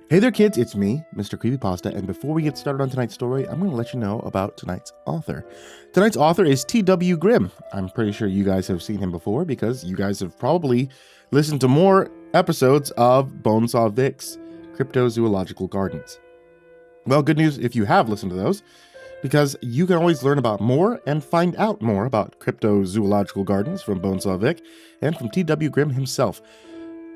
Hey there kids, it's me, MrCreepyPasta, and before we get started on tonight's story, I'm going to let you know about tonight's author. Tonight's author is T.W. Grimm. I'm pretty sure you guys have seen him before because you guys have probably listened to more episodes of Bonesaw Vic's Cryptozoological Gardens. Well, good news if you have listened to those, because you can always learn about more and find out more about Cryptozoological Gardens from Bonesaw Vic and from T.W. Grimm himself.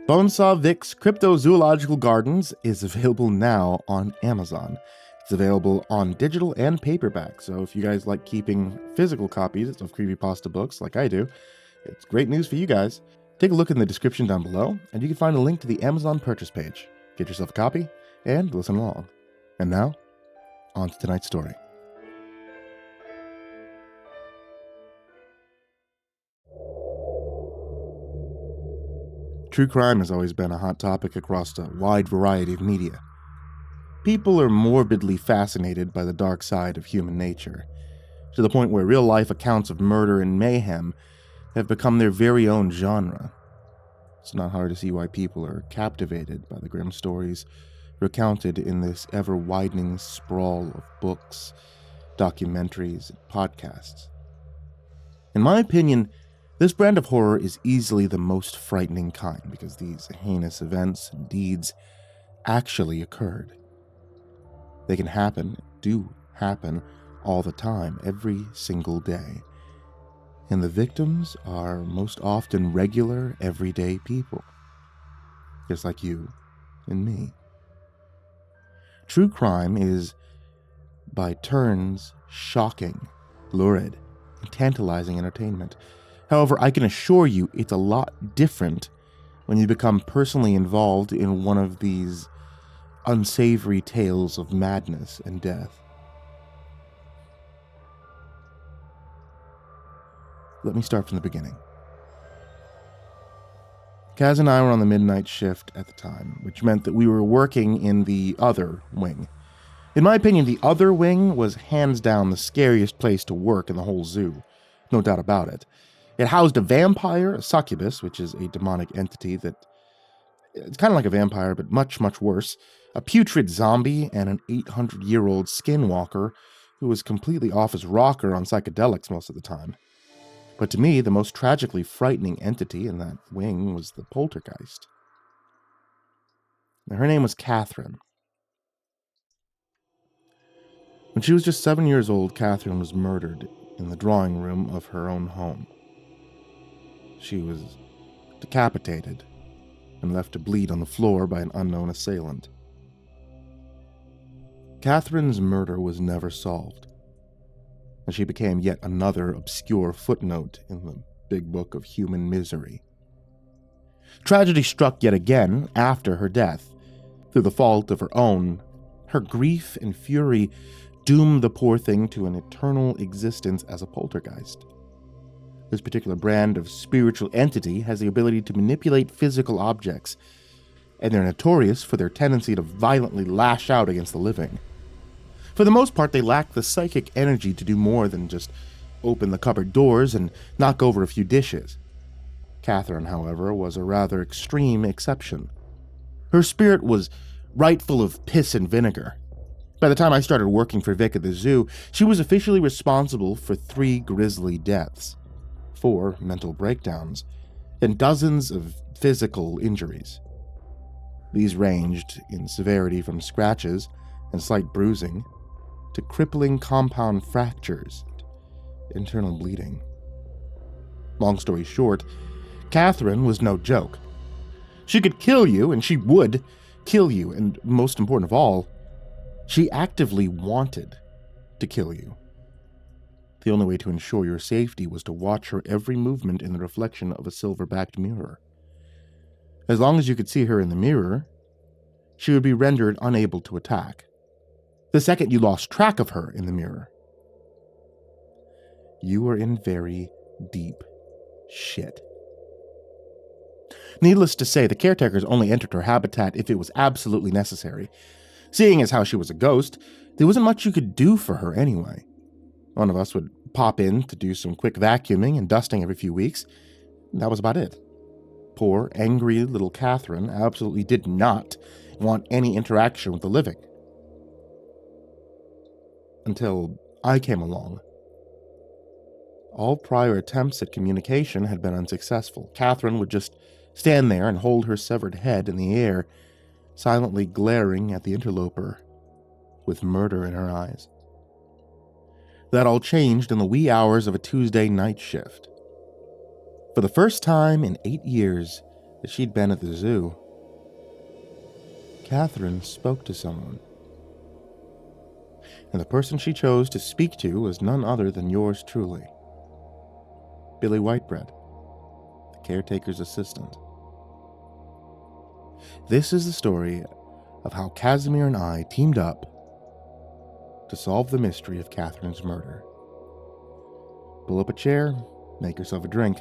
Bonesaw Vic's Cryptozoological Gardens is available now on Amazon. It's available on digital and paperback, so if you guys like keeping physical copies of Creepypasta books like I do, it's great news for you guys. Take a look in the description down below, and you can find a link to the Amazon purchase page. Get yourself a copy, and listen along. And now, on to tonight's story. True crime has always been a hot topic across a wide variety of media. People are morbidly fascinated by the dark side of human nature, to the point where real-life accounts of murder and mayhem have become their very own genre. It's not hard to see why people are captivated by the grim stories recounted in this ever-widening sprawl of books, documentaries, and podcasts. In my opinion, this brand of horror is easily the most frightening kind because these heinous events and deeds actually occurred. They can happen, do happen, all the time, every single day. And the victims are most often regular, everyday people. Just like you and me. True crime is, by turns, shocking, lurid, and tantalizing entertainment. However, I can assure you it's a lot different when you become personally involved in one of these unsavory tales of madness and death. Let me start from the beginning. Kaz and I were on the midnight shift at the time, which meant that we were working in the other wing. In my opinion, the other wing was hands down the scariest place to work in the whole zoo. No doubt about it. It housed a vampire, a succubus, which is a demonic entity that... it's kind of like a vampire, but much, much worse. A putrid zombie and an 800-year-old skinwalker who was completely off his rocker on psychedelics most of the time. But to me, the most tragically frightening entity in that wing was the poltergeist. Now, her name was Catherine. When she was just 7 years old, Catherine was murdered in the drawing room of her own home. She was decapitated and left to bleed on the floor by an unknown assailant. Catherine's murder was never solved, and she became yet another obscure footnote in the big book of human misery. Tragedy struck yet again after her death. Through the fault of her own, her grief and fury doomed the poor thing to an eternal existence as a poltergeist. This particular brand of spiritual entity has the ability to manipulate physical objects, and they're notorious for their tendency to violently lash out against the living. For the most part, they lack the psychic energy to do more than just open the cupboard doors and knock over a few dishes. Catherine, however, was a rather extreme exception. Her spirit was right full of piss and vinegar. By the time I started working for Vic at the zoo, she was officially responsible for 3 grisly deaths, 4 mental breakdowns, and dozens of physical injuries. These ranged in severity from scratches and slight bruising to crippling compound fractures and internal bleeding. Long story short, Catherine was no joke. She could kill you, and she would kill you, and most important of all, she actively wanted to kill you. The only way to ensure your safety was to watch her every movement in the reflection of a silver-backed mirror. As long as you could see her in the mirror, she would be rendered unable to attack. The second you lost track of her in the mirror, you were in very deep shit. Needless to say, the caretakers only entered her habitat if it was absolutely necessary. Seeing as how she was a ghost, there wasn't much you could do for her anyway. One of us would pop in to do some quick vacuuming and dusting every few weeks. That was about it. Poor, angry little Catherine absolutely did not want any interaction with the living. Until I came along. All prior attempts at communication had been unsuccessful. Catherine would just stand there and hold her severed head in the air, silently glaring at the interloper, with murder in her eyes. That all changed in the wee hours of a Tuesday night shift. For the first time in 8 years that she'd been at the zoo, Catherine spoke to someone. And the person she chose to speak to was none other than yours truly, Billy Whitebread, the caretaker's assistant. This is the story of how Casimir and I teamed up to solve the mystery of Catherine's murder. Pull up a chair, make yourself a drink.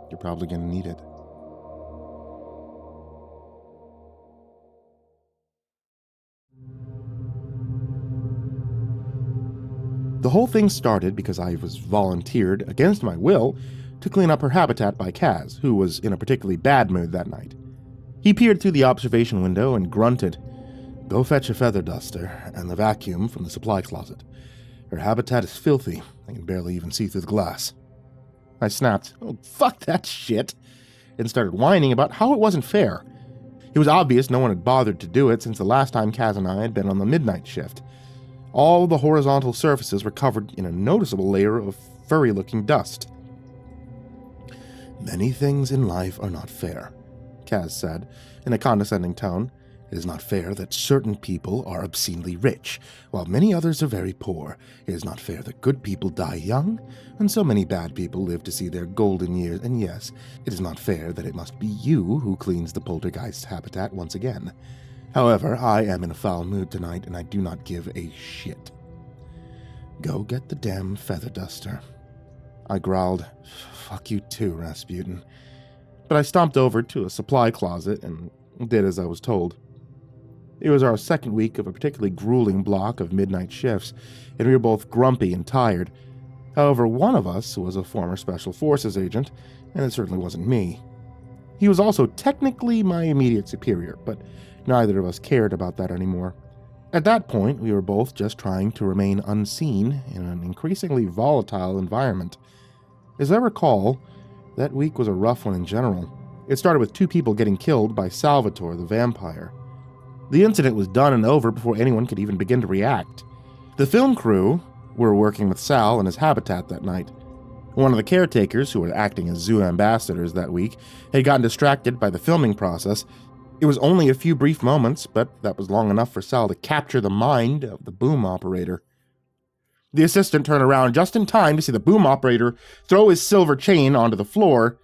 You're probably going to need it. The whole thing started because I was volunteered, against my will, to clean up her habitat by Kaz, who was in a particularly bad mood that night. He peered through the observation window and grunted, "Go fetch a feather duster and the vacuum from the supply closet. Her habitat is filthy. I can barely even see through the glass." I snapped, "Oh, fuck that shit," and started whining about how it wasn't fair. It was obvious no one had bothered to do it since the last time Kaz and I had been on the midnight shift. All the horizontal surfaces were covered in a noticeable layer of furry-looking dust. "Many things in life are not fair," Kaz said, in a condescending tone. "It is not fair that certain people are obscenely rich, while many others are very poor. It is not fair that good people die young, and so many bad people live to see their golden years. And yes, it is not fair that it must be you who cleans the poltergeist's habitat once again. However, I am in a foul mood tonight, and I do not give a shit. Go get the damn feather duster." I growled, "Fuck you too, Rasputin." But I stomped over to a supply closet and did as I was told. It was our second week of a particularly grueling block of midnight shifts, and we were both grumpy and tired. However, one of us was a former Special Forces agent, and it certainly wasn't me. He was also technically my immediate superior, but neither of us cared about that anymore. At that point, we were both just trying to remain unseen in an increasingly volatile environment. As I recall, that week was a rough one in general. It started with 2 people getting killed by Salvatore the vampire. The incident was done and over before anyone could even begin to react. The film crew were working with Sal and his habitat that night. One of the caretakers, who were acting as zoo ambassadors that week, had gotten distracted by the filming process. It was only a few brief moments, but that was long enough for Sal to capture the mind of the boom operator. The assistant turned around just in time to see the boom operator throw his silver chain onto the floor,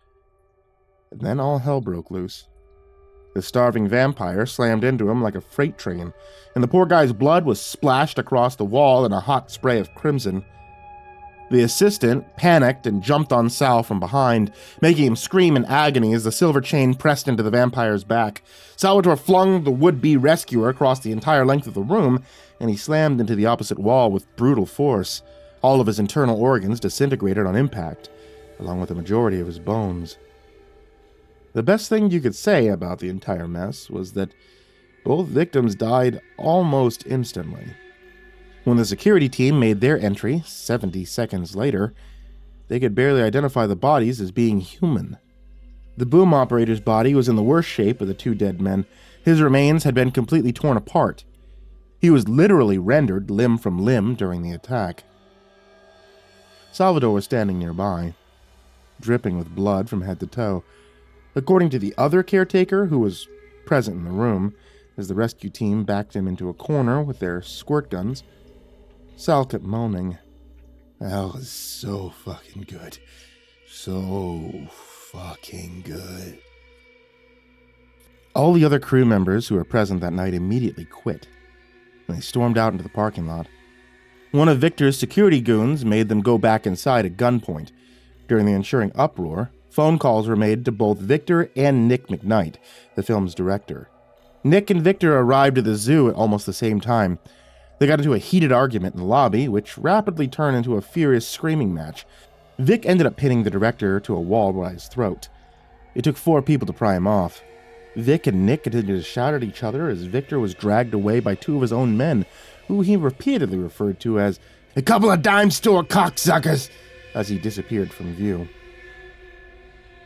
and then all hell broke loose. The starving vampire slammed into him like a freight train, and the poor guy's blood was splashed across the wall in a hot spray of crimson. The assistant panicked and jumped on Sal from behind, making him scream in agony as the silver chain pressed into the vampire's back. Salvatore flung the would-be rescuer across the entire length of the room, and he slammed into the opposite wall with brutal force. All of his internal organs disintegrated on impact, along with the majority of his bones. The best thing you could say about the entire mess was that both victims died almost instantly. When the security team made their entry 70 seconds later, they could barely identify the bodies as being human. The boom operator's body was in the worst shape of the 2 dead men. His remains had been completely torn apart. He was literally rendered limb from limb during the attack. Salvatore was standing nearby, dripping with blood from head to toe. According to the other caretaker who was present in the room, as the rescue team backed him into a corner with their squirt guns, Sal kept moaning, "Hell is so fucking good. So fucking good." All the other crew members who were present that night immediately quit, and they stormed out into the parking lot. One of Victor's security goons made them go back inside at gunpoint. During the ensuing uproar, phone calls were made to both Victor and Nick McKnight, the film's director. Nick and Victor arrived at the zoo at almost the same time. They got into a heated argument in the lobby, which rapidly turned into a furious screaming match. Vic ended up pinning the director to a wall by his throat. It took 4 people to pry him off. Vic and Nick continued to shout at each other as Victor was dragged away by two of his own men, who he repeatedly referred to as a couple of dime store cocksuckers, as he disappeared from view.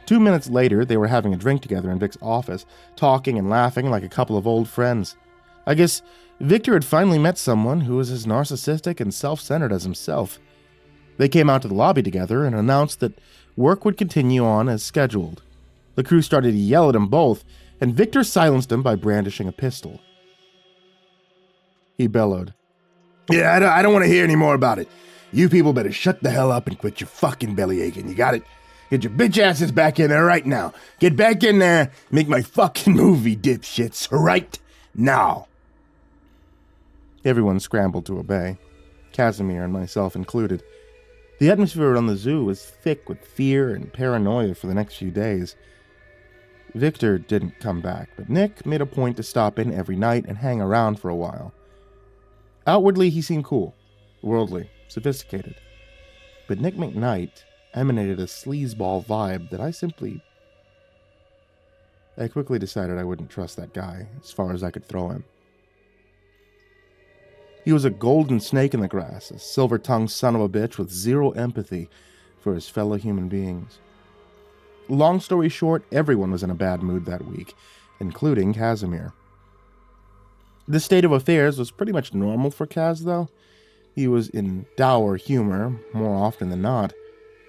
2 minutes later, they were having a drink together in Vic's office, talking and laughing like a couple of old friends. I guess Victor had finally met someone who was as narcissistic and self-centered as himself. They came out to the lobby together and announced that work would continue on as scheduled. The crew started to yell at them both, and Victor silenced them by brandishing a pistol. He bellowed, "Yeah, I don't want to hear any more about it. You people better shut the hell up and quit your fucking belly aching, you got it? Get your bitch asses back in there right now. Get back in there, make my fucking movie, dipshits, right now." Everyone scrambled to obey, Casimir and myself included. The atmosphere around the zoo was thick with fear and paranoia for the next few days. Victor didn't come back, but Nick made a point to stop in every night and hang around for a while. Outwardly, he seemed cool, worldly, sophisticated. But Nick McKnight emanated a sleazeball vibe that I quickly decided I wouldn't trust that guy as far as I could throw him. He was a golden snake in the grass, a silver-tongued son of a bitch with zero empathy for his fellow human beings. Long story short, everyone was in a bad mood that week, including Casimir. This state of affairs was pretty much normal for Kaz, though. He was in dour humor more often than not,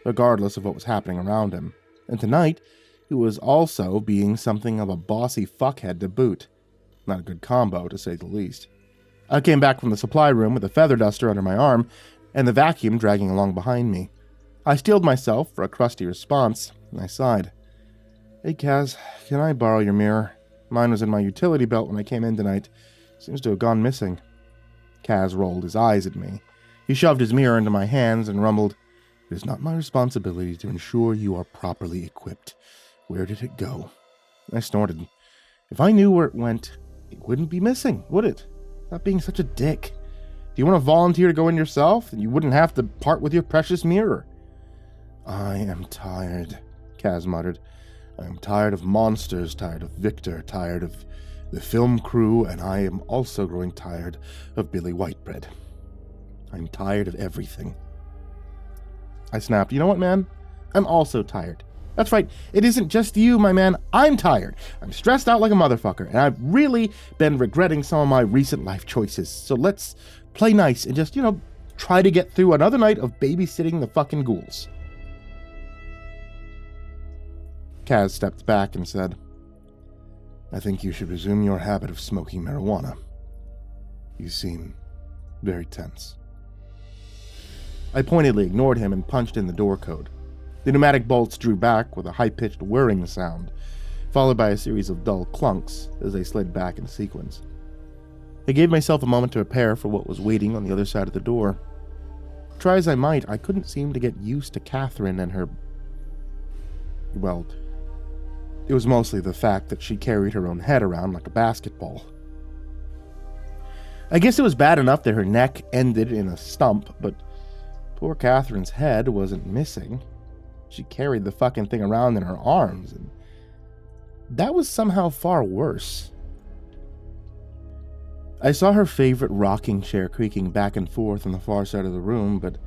regardless of what was happening around him. And tonight, he was also being something of a bossy fuckhead to boot. Not a good combo, to say the least. I came back from the supply room with a feather duster under my arm and the vacuum dragging along behind me. I steeled myself for a crusty response, and I sighed. "Hey, Kaz, can I borrow your mirror? Mine was in my utility belt when I came in tonight. Seems to have gone missing." Kaz rolled his eyes at me. He shoved his mirror into my hands and rumbled, "It is not my responsibility to ensure you are properly equipped. Where did it go?" I snorted. "If I knew where it went, it wouldn't be missing, would it? Stop being such a dick. Do you want to volunteer to go in yourself? Then you wouldn't have to part with your precious mirror." "I am tired," Kaz muttered. "I am tired of monsters, tired of Victor, tired of the film crew, and I am also growing tired of Billy Whitebread. I'm tired of everything." I snapped, "You know what, man? I'm also tired. That's right, it isn't just you, my man. I'm tired. I'm stressed out like a motherfucker, and I've really been regretting some of my recent life choices. So let's play nice and just, try to get through another night of babysitting the fucking ghouls." Kaz stepped back and said, "I think you should resume your habit of smoking marijuana. You seem very tense." I pointedly ignored him and punched in the door code. The pneumatic bolts drew back with a high-pitched whirring sound, followed by a series of dull clunks as they slid back in sequence. I gave myself a moment to prepare for what was waiting on the other side of the door. Try as I might, I couldn't seem to get used to Catherine and her... Well, it was mostly the fact that she carried her own head around like a basketball. I guess it was bad enough that her neck ended in a stump, but poor Catherine's head wasn't missing. She carried the fucking thing around in her arms, and that was somehow far worse. I saw her favorite rocking chair creaking back and forth on the far side of the room, but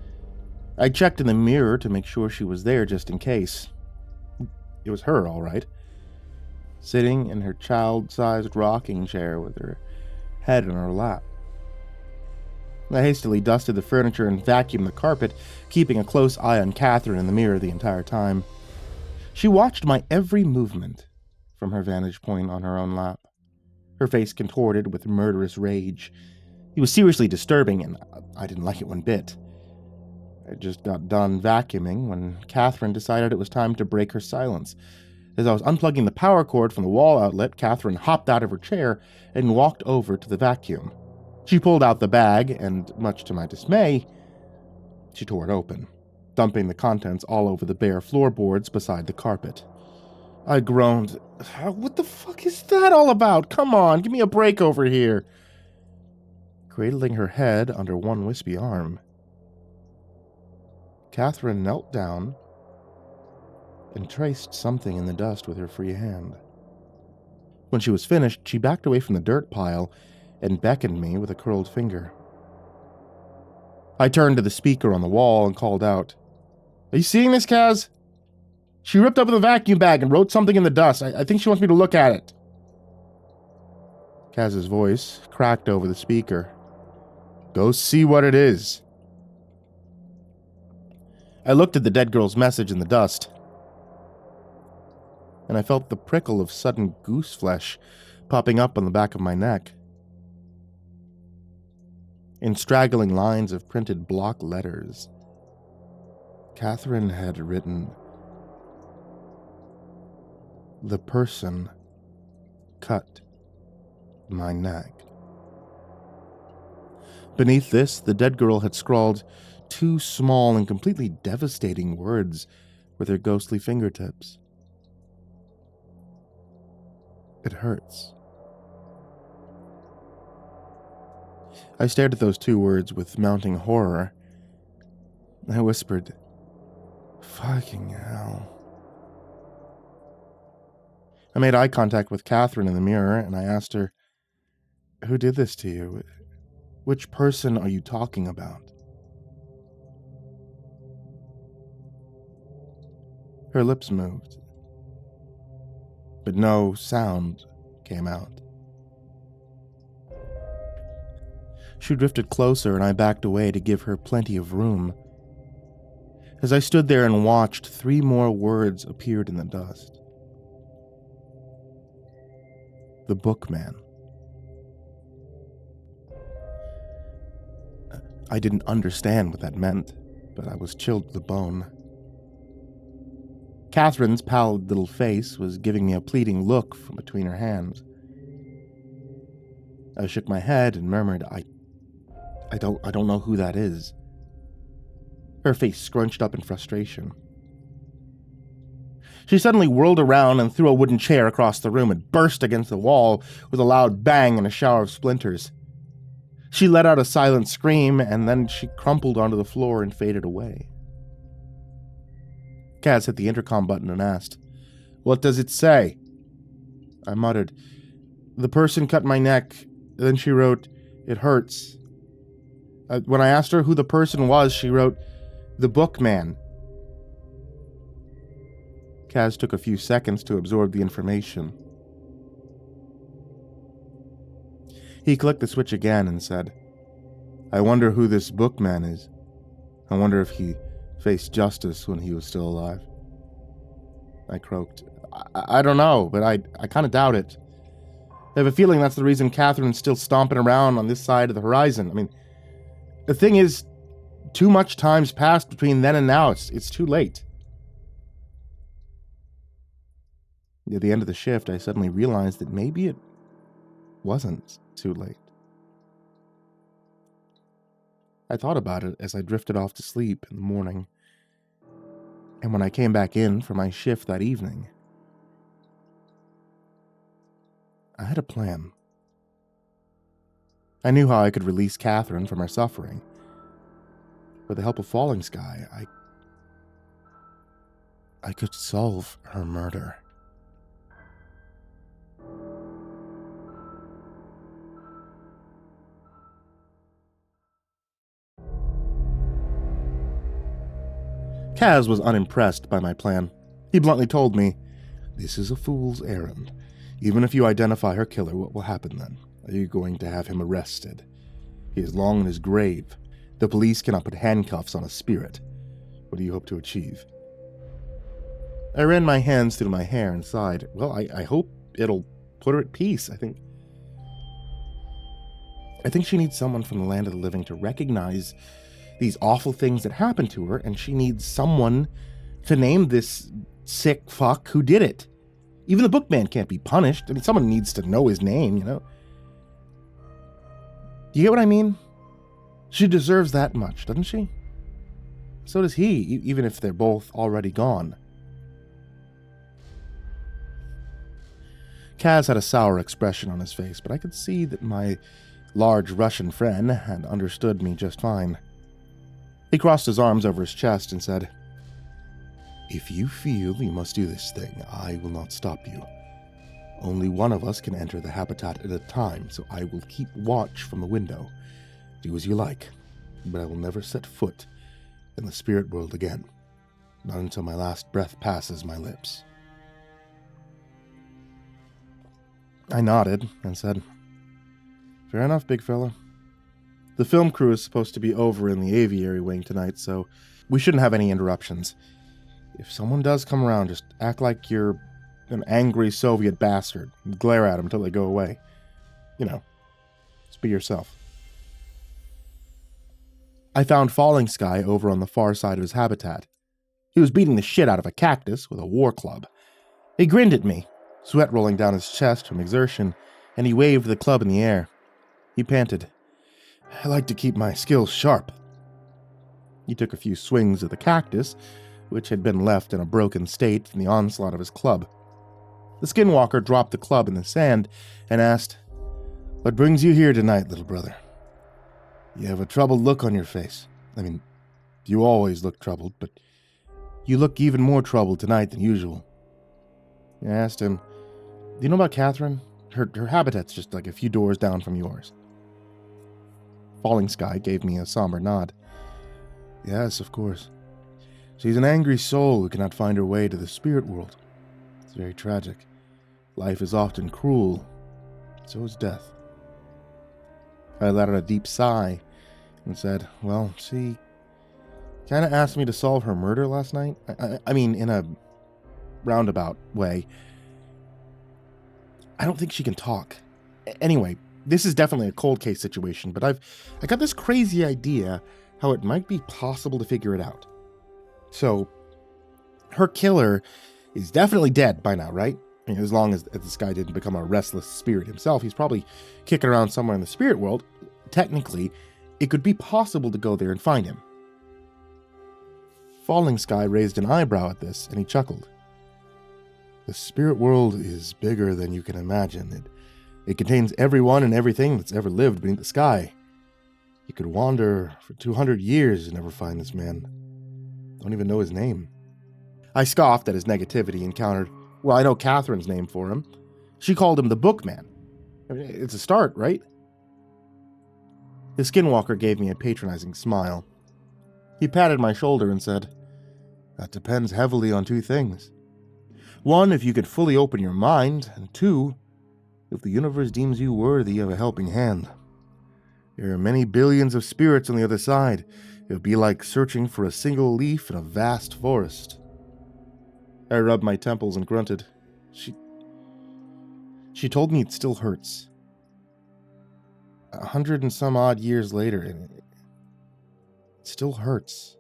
I checked in the mirror to make sure she was there just in case. It was her, all right. Sitting in her child-sized rocking chair with her head in her lap. I hastily dusted the furniture and vacuumed the carpet, keeping a close eye on Catherine in the mirror the entire time. She watched my every movement from her vantage point on her own lap, her face contorted with murderous rage. It was seriously disturbing, and I didn't like it one bit. I just got done vacuuming when Catherine decided it was time to break her silence. As I was unplugging the power cord from the wall outlet, Catherine hopped out of her chair and walked over to the vacuum. She pulled out the bag, and much to my dismay, she tore it open, dumping the contents all over the bare floorboards beside the carpet. I groaned. "What the fuck is that all about? Come on, give me a break over here." Cradling her head under one wispy arm, Catherine knelt down and traced something in the dust with her free hand. When she was finished, she backed away from the dirt pile and beckoned me with a curled finger. I turned to the speaker on the wall and called out, "Are you seeing this, Kaz? She ripped open the vacuum bag and wrote something in the dust. I think she wants me to look at it." Kaz's voice cracked over the speaker. "Go see what it is." I looked at the dead girl's message in the dust, and I felt the prickle of sudden goose flesh popping up on the back of my neck. In straggling lines of printed block letters, Catherine had written, "The person cut my neck." Beneath this, the dead girl had scrawled two small and completely devastating words with her ghostly fingertips. "It hurts." I stared at those two words with mounting horror. I whispered, "Fucking hell." I made eye contact with Catherine in the mirror, and I asked her, "Who did this to you? Which person are you talking about?" Her lips moved, but no sound came out. She drifted closer, and I backed away to give her plenty of room. As I stood there and watched, 3 more words appeared in the dust. "The Bookman." I didn't understand what that meant, but I was chilled to the bone. Catherine's pallid little face was giving me a pleading look from between her hands. I shook my head and murmured, I don't know who that is." Her face scrunched up in frustration. She suddenly whirled around and threw a wooden chair across the room and burst against the wall with a loud bang and a shower of splinters. She let out a silent scream, and then she crumpled onto the floor and faded away. Kaz hit the intercom button and asked, "What does it say?" I muttered, "The person cut my neck." Then she wrote, "It hurts." When I asked her who the person was, she wrote, "The Bookman." Kaz took a few seconds to absorb the information. He clicked the switch again and said, "I wonder who this Bookman is. I wonder if he faced justice when he was still alive." I croaked, I don't know, but I kind of doubt it. I have a feeling that's the reason Catherine's still stomping around on this side of the horizon. I mean, the thing is, too much time's passed between then and now. It's too late." At the end of the shift, I suddenly realized that maybe it wasn't too late. I thought about it as I drifted off to sleep in the morning. And when I came back in for my shift that evening, I had a plan. I knew how I could release Catherine from her suffering. With the help of Falling Sky, I could solve her murder. Kaz was unimpressed by my plan. He bluntly told me, "This is a fool's errand. Even if you identify her killer, what will happen then? Are you going to have him arrested? He is long in his grave. The police cannot put handcuffs on a spirit. What do you hope to achieve?" I ran my hands through my hair and sighed. Well, I hope it'll put her at peace. I think she needs someone from the land of the living to recognize these awful things that happened to her, and she needs someone to name this sick fuck who did it. Even the Bookman can't be punished. I mean, someone needs to know his name, you know? You get what I mean? She deserves that much, doesn't she? So does he, even if they're both already gone. Kaz had a sour expression on his face, but I could see that my large Russian friend had understood me just fine. He crossed his arms over his chest and said, "If you feel you must do this thing, I will not stop you. Only one of us can enter the habitat at a time, so I will keep watch from the window. Do as you like, but I will never set foot in the spirit world again. Not until my last breath passes my lips. I nodded and said, "Fair enough, big fella. The film crew is supposed to be over in the aviary wing tonight, so we shouldn't have any interruptions. If someone does come around, just act like you're an angry Soviet bastard and glare at them until they go away. Just be yourself." I found Falling Sky over on the far side of his habitat. He was beating the shit out of a cactus with a war club. He grinned at me, sweat rolling down his chest from exertion, and he waved the club in the air. He panted, "I like to keep my skills sharp." He took a few swings at the cactus, which had been left in a broken state from the onslaught of his club. The skinwalker dropped the club in the sand and asked, "What brings you here tonight, little brother? You have a troubled look on your face. I mean, you always look troubled, but you look even more troubled tonight than usual." I asked him, "Do you know about Catherine? Her habitat's just like a few doors down from yours." Falling Sky gave me a somber nod. "Yes, of course. She's an angry soul who cannot find her way to the spirit world. It's very tragic. Life is often cruel. So is death." I let out a deep sigh and said, "Well, she kind of asked me to solve her murder last night. I mean, in a roundabout way. I don't think she can talk. Anyway, this is definitely a cold case situation, but I got this crazy idea how it might be possible to figure it out. So, her killer is definitely dead by now, right? I mean, as long as this guy didn't become a restless spirit himself, he's probably kicking around somewhere in the spirit world. Technically, it could be possible to go there and find him." Falling Sky raised an eyebrow at this, and he chuckled. "The spirit world is bigger than you can imagine. It contains everyone and everything that's ever lived beneath the sky. You could wander for 200 years and never find this man. Don't even know his name." I scoffed at his negativity and countered, "Well, I know Catherine's name for him. She called him the Bookman. I mean, it's a start, right?" The skinwalker gave me a patronizing smile. He patted my shoulder and said, "That depends heavily on two things. One, if you could fully open your mind, and two, if the universe deems you worthy of a helping hand. There are many billions of spirits on the other side. It would be like searching for a single leaf in a vast forest." I rubbed my temples and grunted. She told me it still hurts. 100 and some odd years later, and it still hurts.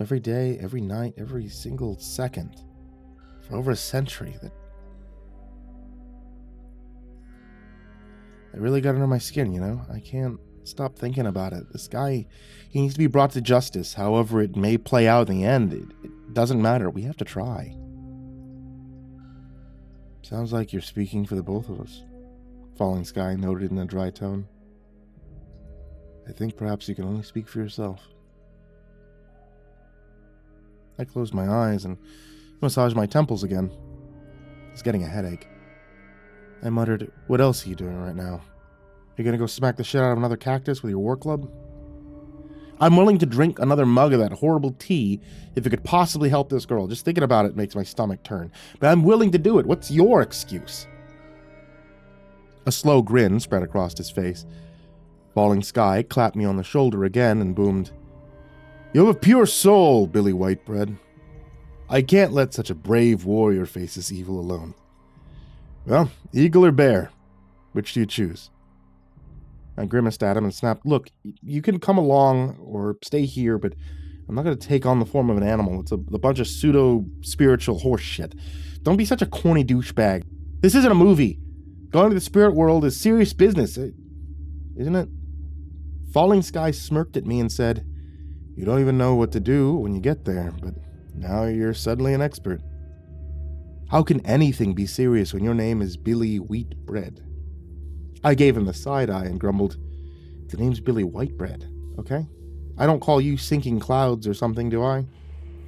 Every day, every night, every single second. For over a century. That really got under my skin, I can't stop thinking about it. This guy, he needs to be brought to justice. However it may play out in the end, it doesn't matter. We have to try. "Sounds like you're speaking for the both of us," Falling Sky noted in a dry tone. "I think perhaps you can only speak for yourself." I closed my eyes and massaged my temples again. I was getting a headache. I muttered, "What else are you doing right now? You're gonna go smack the shit out of another cactus with your war club?" "I'm willing to drink another mug of that horrible tea if it could possibly help this girl. Just thinking about it makes my stomach turn. But I'm willing to do it. What's your excuse?" A slow grin spread across his face. Falling Sky clapped me on the shoulder again and boomed, "You have a pure soul, Billy Whitebread. I can't let such a brave warrior face this evil alone. Well, eagle or bear? Which do you choose?" I grimaced at him and snapped, "Look, you can come along or stay here, but I'm not going to take on the form of an animal. It's a bunch of pseudo-spiritual horse shit. Don't be such a corny douchebag. This isn't a movie. Going to the spirit world is serious business, isn't it?" Falling Sky smirked at me and said, "You don't even know what to do when you get there, but now you're suddenly an expert. How can anything be serious when your name is Billy Wheatbread?" I gave him the side eye and grumbled, "The name's Billy Whitebread, okay? I don't call you Sinking Clouds or something, do I?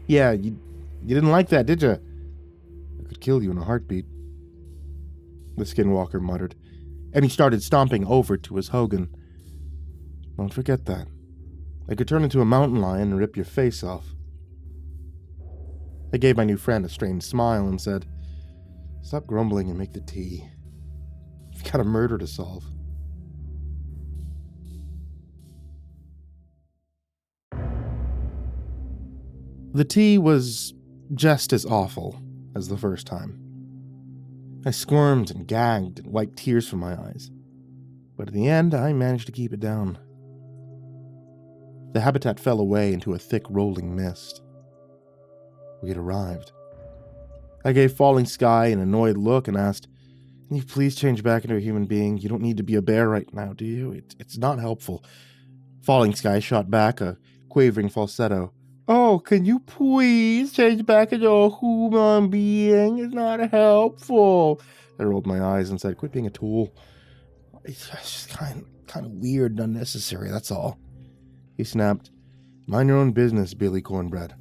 Yeah, you didn't like that, did you? I could kill you in a heartbeat." the skinwalker muttered, and he started stomping over to his Hogan. Don't forget that. I could turn into a mountain lion and rip your face off. I gave my new friend a strange smile and said, Stop grumbling and make the tea. You've got a murder to solve. The tea was just as awful as the first time. I squirmed and gagged and wiped tears from my eyes, but in the end I managed to keep it down. The habitat fell away into a thick rolling mist. We had arrived. I gave Falling Sky an annoyed look and asked, Can you please change back into a human being? You don't need to be a bear right now, do you? It's not helpful. Falling Sky shot back a quavering falsetto. Oh, can you please change back into a human being? It's not helpful. I rolled my eyes and said, Quit being a tool. It's just kind of weird and unnecessary, that's all. He snapped, Mind your own business, Billy Cornbread.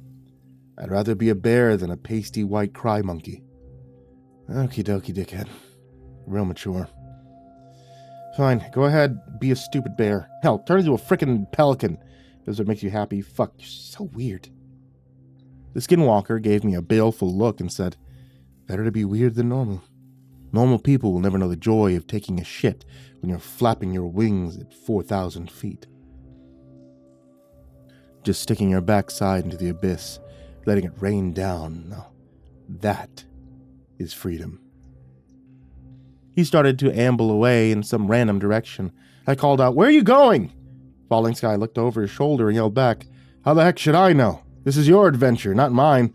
I'd rather be a bear than a pasty white cry monkey. Okie dokie, dickhead. Real mature. Fine, go ahead, be a stupid bear. Hell, turn into a frickin' pelican. If it makes you happy. Fuck, you're so weird. The skinwalker gave me a baleful look and said, Better to be weird than normal. Normal people will never know the joy of taking a shit when you're flapping your wings at 4,000 feet. Just sticking your backside into the abyss, letting it rain down. No, that is freedom. He started to amble away in some random direction. I called out, Where are you going? Falling Sky looked over his shoulder and yelled back, How the heck should I know? This is your adventure, not mine.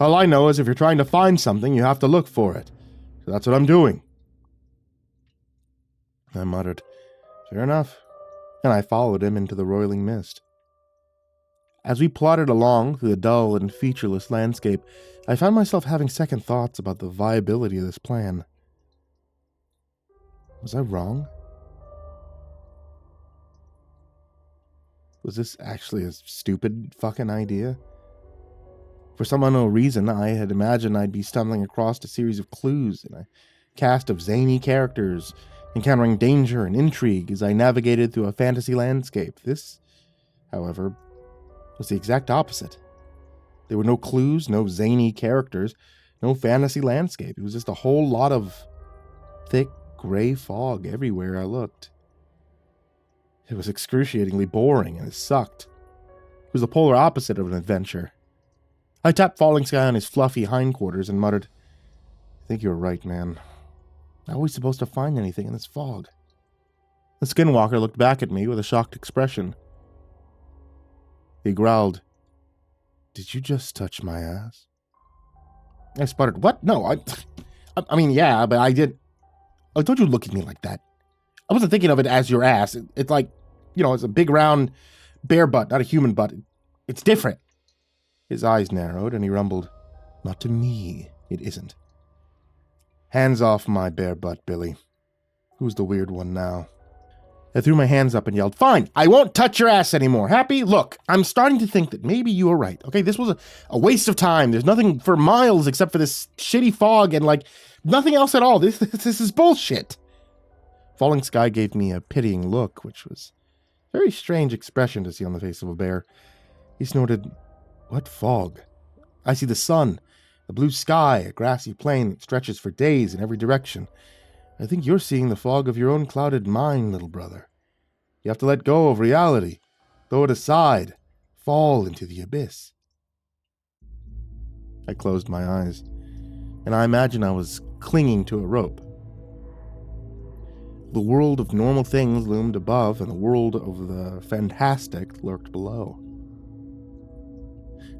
All I know is if you're trying to find something, you have to look for it. So that's what I'm doing. I muttered, Fair enough. And I followed him into the roiling mist. As we plodded along through the dull and featureless landscape, I found myself having second thoughts about the viability of this plan. Was I wrong? Was this actually a stupid fucking idea? For some unknown reason, I had imagined I'd be stumbling across a series of clues and a cast of zany characters, encountering danger and intrigue as I navigated through a fantasy landscape. This, however, was the exact opposite. There were no clues, no zany characters, no fantasy landscape. It was just a whole lot of thick, gray fog everywhere I looked. It was excruciatingly boring, and it sucked. It was the polar opposite of an adventure. I tapped Falling Sky on his fluffy hindquarters and muttered, I think you're right, man. How are we supposed to find anything in this fog? The skinwalker looked back at me with a shocked expression. He growled, Did you just touch my ass? I sputtered, What? No, I mean, yeah, but I did. Oh, don't you look at me like that. I wasn't thinking of it as your ass. It's like, it's a big round bear butt, not a human butt. It's different. His eyes narrowed and he rumbled, Not to me, it isn't. Hands off my bear butt, Billy. Who's the weird one now? I threw my hands up and yelled, Fine, I won't touch your ass anymore. Happy? Look, I'm starting to think that maybe you were right. Okay, this was a waste of time. There's nothing for miles except for this shitty fog and nothing else at all. This is bullshit. Falling Sky gave me a pitying look, which was a very strange expression to see on the face of a bear. He snorted, What fog? I see the sun, the blue sky, a grassy plain that stretches for days in every direction. I think you're seeing the fog of your own clouded mind, little brother. You have to let go of reality, throw it aside, fall into the abyss. I closed my eyes, and I imagined I was clinging to a rope. The world of normal things loomed above, and the world of the fantastic lurked below.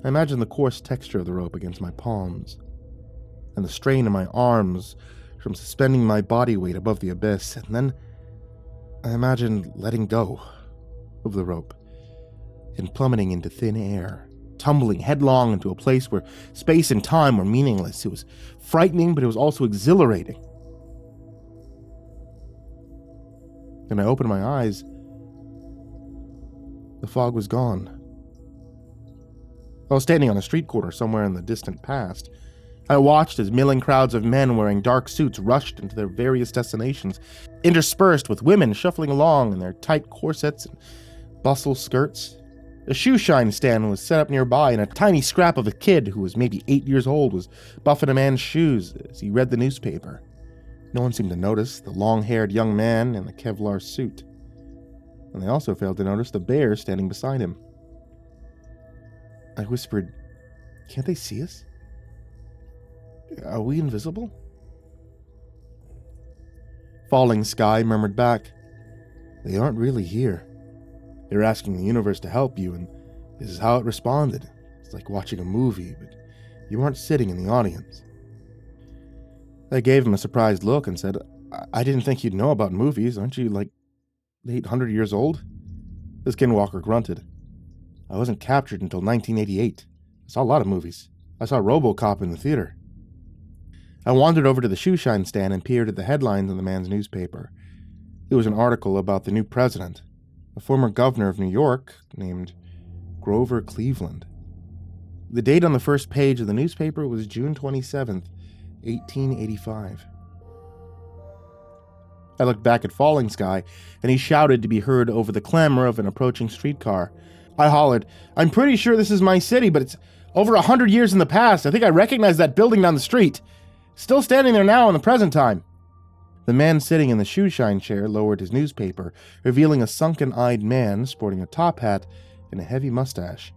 I imagined the coarse texture of the rope against my palms, and the strain in my arms from suspending my body weight above the abyss, and then I imagined letting go of the rope and plummeting into thin air, tumbling headlong into a place where space and time were meaningless. It was frightening, but it was also exhilarating. And I opened my eyes. The fog was gone. I was standing on a street corner somewhere in the distant past. I watched as milling crowds of men wearing dark suits rushed into their various destinations, interspersed with women shuffling along in their tight corsets and bustle skirts. A shoe shine stand was set up nearby, and a tiny scrap of a kid who was maybe 8 years old was buffing a man's shoes as he read the newspaper. No one seemed to notice the long-haired young man in the Kevlar suit. And they also failed to notice the bear standing beside him. I whispered, "Can't they see us? Are we invisible?" Falling Sky murmured back, "They aren't really here. They're asking the universe to help you, and this is how it responded. It's like watching a movie, but you aren't sitting in the audience." I gave him a surprised look and said, I didn't think you'd know about movies. Aren't you, like, 800 years old?" The skinwalker grunted. "I wasn't captured until 1988. I saw a lot of movies. I saw RoboCop in the theater." I wandered over to the shoeshine stand and peered at the headlines in the man's newspaper. It was an article about the new president, a former governor of New York named Grover Cleveland. The date on the first page of the newspaper was June 27th, 1885. I looked back at Falling Sky, and he shouted to be heard over the clamor of an approaching streetcar. I hollered, "I'm pretty sure this is my city, but it's over 100 years in the past. I think I recognize that building down the street. Still standing there now in the present time." The man sitting in the shoeshine chair lowered his newspaper, revealing a sunken-eyed man sporting a top hat and a heavy mustache.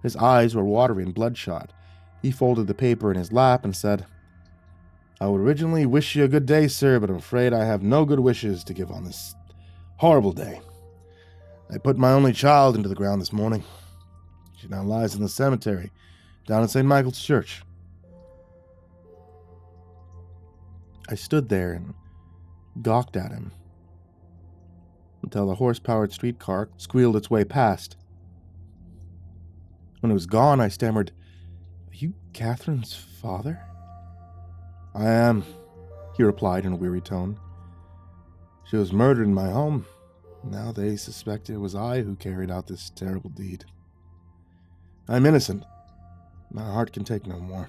His eyes were watery and bloodshot. He folded the paper in his lap and said, "I would originally wish you a good day, sir, but I'm afraid I have no good wishes to give on this horrible day. I put my only child into the ground this morning. She now lies in the cemetery down at St. Michael's Church." I stood there and gawked at him until the horse-powered streetcar squealed its way past. When it was gone, I stammered, "Are you Catherine's father?" "I am," he replied in a weary tone. "She was murdered in my home. Now they suspect it was I who carried out this terrible deed. I'm innocent. My heart can take no more.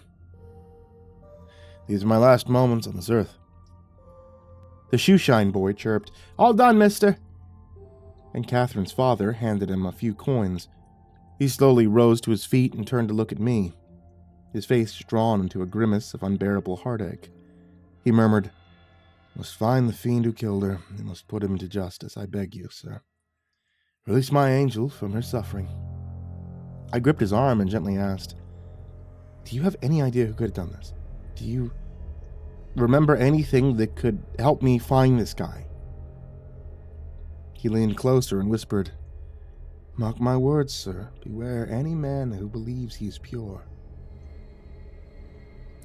These are my last moments on this earth." The shoeshine boy chirped, "All done, mister," and Catherine's father handed him a few coins. He slowly rose to his feet and turned to look at me, his face drawn into a grimace of unbearable heartache. He murmured, "Must find the fiend who killed her, and must put him to justice, I beg you, sir. Release my angel from her suffering." I gripped his arm and gently asked, "Do you have any idea who could have done this? Do you remember anything that could help me find this guy?" He leaned closer and whispered, "Mark my words, sir. Beware any man who believes he is pure."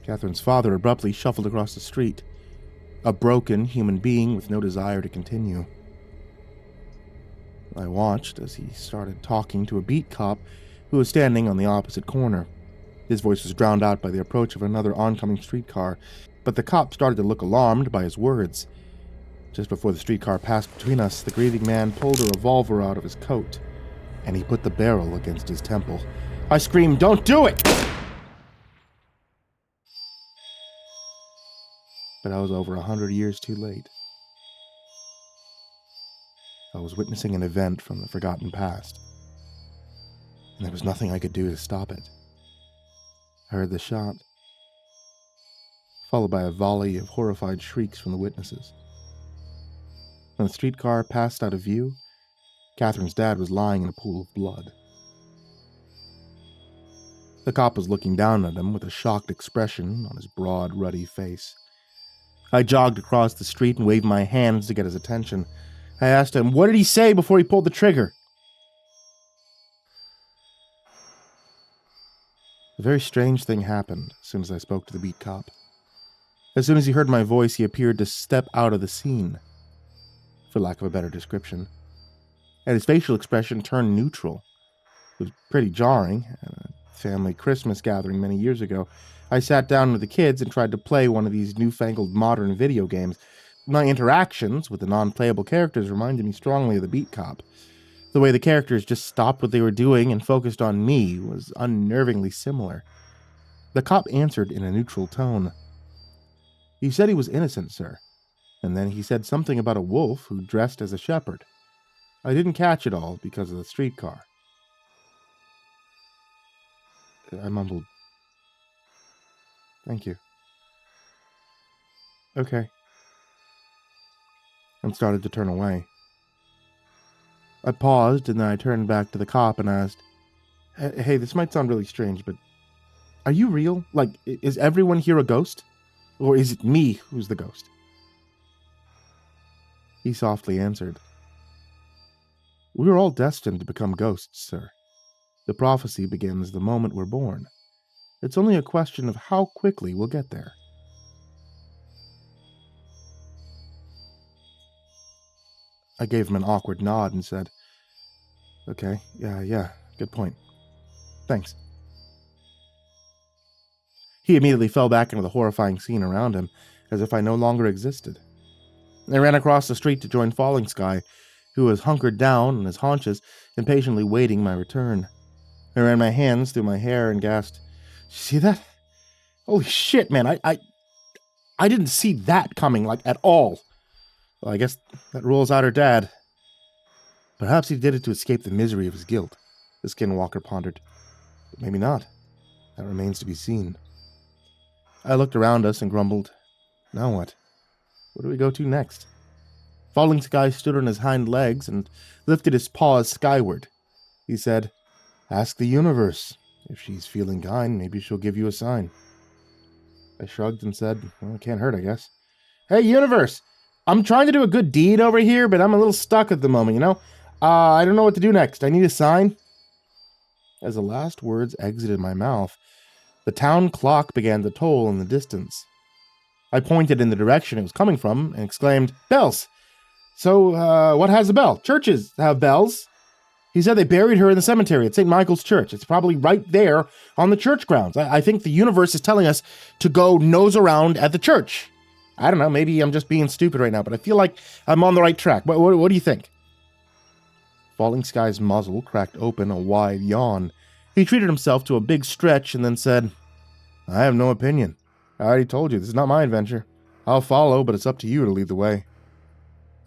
Catherine's father abruptly shuffled across the street, a broken human being with no desire to continue. I watched as he started talking to a beat cop who was standing on the opposite corner. His voice was drowned out by the approach of another oncoming streetcar, but the cop started to look alarmed by his words. Just before the streetcar passed between us, the grieving man pulled a revolver out of his coat, and he put the barrel against his temple. I screamed, "Don't do it!" But I was over 100 years too late. I was witnessing an event from the forgotten past, and there was nothing I could do to stop it. I heard the shot, followed by a volley of horrified shrieks from the witnesses. When the streetcar passed out of view, Catherine's dad was lying in a pool of blood. The cop was looking down at him with a shocked expression on his broad, ruddy face. I jogged across the street and waved my hands to get his attention. I asked him, "What did he say before he pulled the trigger?" A very strange thing happened as soon as I spoke to the beat cop. As soon as he heard my voice, he appeared to step out of the scene, for lack of a better description, and his facial expression turned neutral. It was pretty jarring. At a family Christmas gathering many years ago, I sat down with the kids and tried to play one of these newfangled modern video games. My interactions with the non-playable characters reminded me strongly of the beat cop. The way the characters just stopped what they were doing and focused on me was unnervingly similar. The cop answered in a neutral tone. He said he was innocent, sir, and then he said something about a wolf who dressed as a shepherd. I didn't catch it all because of the streetcar. I mumbled, "Thank you." "Okay," and started to turn away. I paused, and then I turned back to the cop and asked, Hey, this might sound really strange, but are you real? Like, is everyone here a ghost? Or is it me who's the ghost?" He softly answered, "We are all destined to become ghosts, sir. The prophecy begins the moment we're born. It's only a question of how quickly we'll get there." I gave him an awkward nod and said, "Okay, yeah, good point. Thanks." He immediately fell back into the horrifying scene around him, as if I no longer existed. I ran across the street to join Falling Sky, who was hunkered down on his haunches, impatiently waiting my return. I ran my hands through my hair and gasped, "See that? Holy shit, man, I didn't see that coming, like, at all. Well, I guess that rules out her dad." "Perhaps he did it to escape the misery of his guilt," the skinwalker pondered. "But maybe not. That remains to be seen." I looked around us and grumbled, "Now what? Where do we go to next?" Falling Sky stood on his hind legs and lifted his paws skyward. He said, "Ask the universe. If she's feeling kind, maybe she'll give you a sign." I shrugged and said, "Well, it can't hurt, I guess." "Hey, universe! I'm trying to do a good deed over here, but I'm a little stuck at the moment, you know? I don't know what to do next. I need a sign." As the last words exited my mouth, the town clock began to toll in the distance. I pointed in the direction it was coming from and exclaimed, "Bells! So, what has a bell? Churches have bells." He said they buried her in the cemetery at St. Michael's Church. It's probably right there on the church grounds. I think the universe is telling us to go nose around at the church. I don't know, maybe I'm just being stupid right now, but I feel like I'm on the right track. What do you think?" Falling Sky's muzzle cracked open a wide yawn. He treated himself to a big stretch and then said, "I have no opinion. I already told you, this is not my adventure. I'll follow, but it's up to you to lead the way."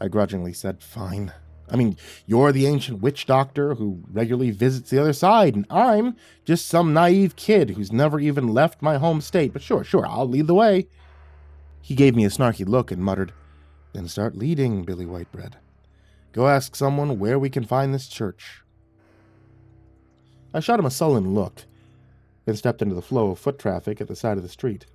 I grudgingly said, "Fine. I mean, you're the ancient witch doctor who regularly visits the other side, and I'm just some naive kid who's never even left my home state. But sure, I'll lead the way." He gave me a snarky look and muttered, "Then start leading, Billy Whitebread. Go ask someone where we can find this church." I shot him a sullen look, then stepped into the flow of foot traffic at the side of the street.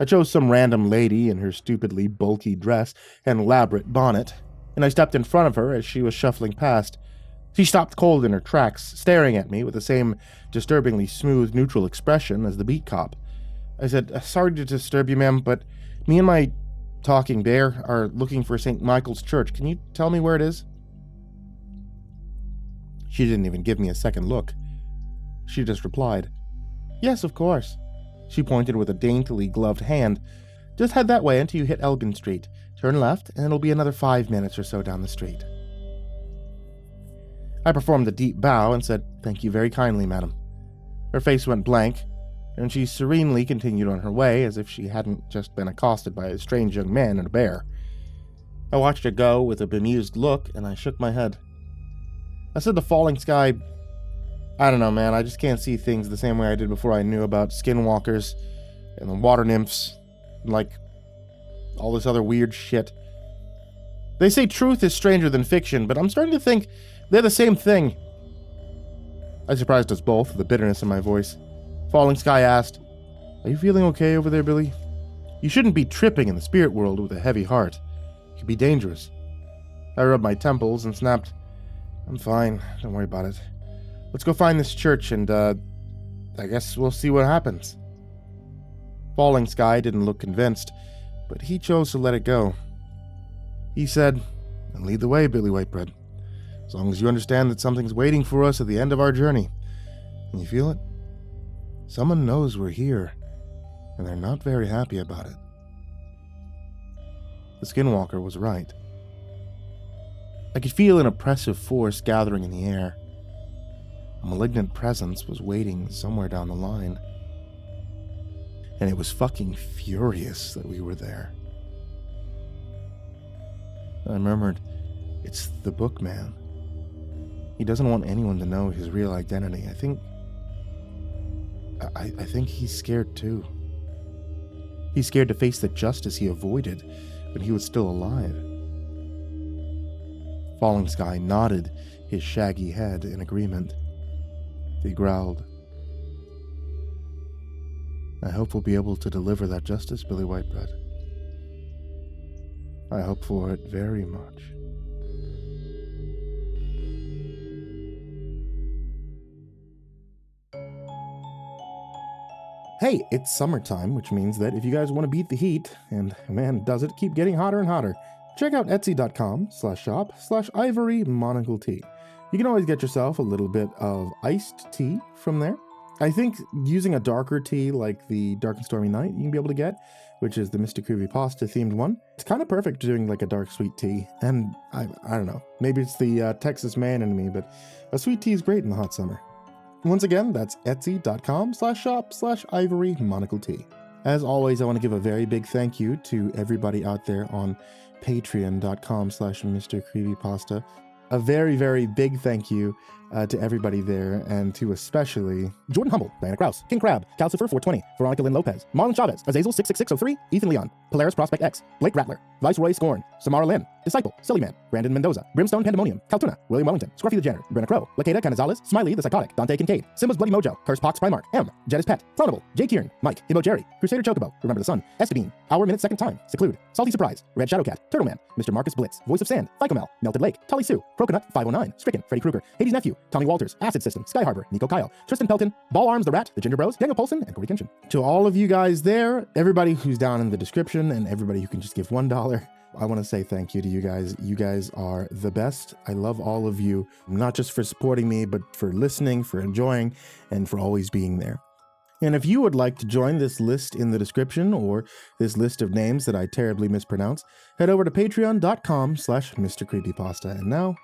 I chose some random lady in her stupidly bulky dress and elaborate bonnet, and I stepped in front of her as she was shuffling past. She stopped cold in her tracks, staring at me with the same disturbingly smooth, neutral expression as the beat cop. I said, "Sorry to disturb you, ma'am, but me and my talking bear are looking for St. Michael's Church. Can you tell me where it is?" She didn't even give me a second look. She just replied, "Yes, of course." She pointed with a daintily gloved hand. "Just head that way until you hit Elgin Street. Turn left, and it'll be another 5 minutes or so down the street." I performed a deep bow and said, "Thank you very kindly, madam." Her face went blank, and she serenely continued on her way as if she hadn't just been accosted by a strange young man and a bear. I watched her go with a bemused look, and I shook my head. I said to Falling Sky, "I don't know, man, I just can't see things the same way I did before I knew about skinwalkers and the water nymphs and, like, all this other weird shit. They say truth is stranger than fiction, but I'm starting to think they're the same thing." I surprised us both with the bitterness in my voice. Falling Sky asked, "Are you feeling okay over there, Billy? You shouldn't be tripping in the spirit world with a heavy heart. It could be dangerous." I rubbed my temples and snapped, "I'm fine, don't worry about it. Let's go find this church and, I guess we'll see what happens." Falling Sky didn't look convinced, but he chose to let it go. He said, "And lead the way, Billy Whitebread. As long as you understand that something's waiting for us at the end of our journey. Can you feel it? Someone knows we're here, and they're not very happy about it." The skinwalker was right. I could feel an oppressive force gathering in the air. A malignant presence was waiting somewhere down the line. and it was fucking furious that we were there. I murmured, "It's the bookman. He doesn't want anyone to know his real identity. I think he's scared too. He's scared to face the justice he avoided when he was still alive." Falling Sky nodded his shaggy head in agreement. He growled, "I hope we'll be able to deliver that justice, Billy Whitebread. I hope for it very much." Hey, it's summertime, which means that if you guys want to beat the heat, and man, does it keep getting hotter and hotter, check out etsy.com/shop/ivorymonocletea. You can always get yourself a little bit of iced tea from there. I think using a darker tea like the Dark and Stormy Night you can be able to get, which is the MrCreepyPasta themed one. It's kind of perfect doing like a dark sweet tea, and I don't know, maybe it's the Texas man in me, but a sweet tea is great in the hot summer. Once again, that's etsy.com/shop/ivorymonocletea. As always, I want to give a very big thank you to everybody out there on patreon.com/MrCreepyPasta. A very, very big thank you to everybody there, and to especially Jordan Humble, Diana Kraus, King Crab, Calcifer420, Veronica Lynn Lopez, Marlon Chavez, Azazel66603, Ethan Leon, Polaris Prospect X, Blake Rattler, Viceroy Scorn, Samara Lynn, Disciple, SullyMan, Brandon Mendoza, BrimstonePandemonium, Caltuna, William Wellington, Scruffy the Janitor, Brenna Crow, LaQueda, Canizales, Smiley the Psychotic, Dante Kinkade, SimbasBloodyMojo, CursepoxPrimarch, M, Jenna's Pet, Clonable, J. Kieran, Mike, himbojerry, Crusader Chocobo, Remember the Sun, Estadine, Hour Minute Second Time, Seclude, Salty Surprise, Red Shadowcat, Turtleman, Mr. Marcus Blitz, Voice of Sand, Phicomel, Melted Lake, Tolly Sue, Croconut 509, Stricken, Freddy Krueger, Hades Nephew, Tommy Walters, Acid System, Sky Harbor, Nico Kyle, Tristan Pelton, Ball Arms the Rat, The Ginger Bros, Daniel Polson, and Corey Kinchin. To all of you guys there, everybody who's down in the description, and everybody who can just give $1, I want to say thank you to you guys. You guys are the best. I love all of you, not just for supporting me, but for listening, for enjoying, and for always being there. And if you would like to join this list in the description, or this list of names that I terribly mispronounce, head over to patreon.com/MrCreepyPasta. And now,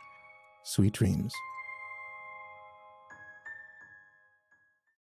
sweet dreams.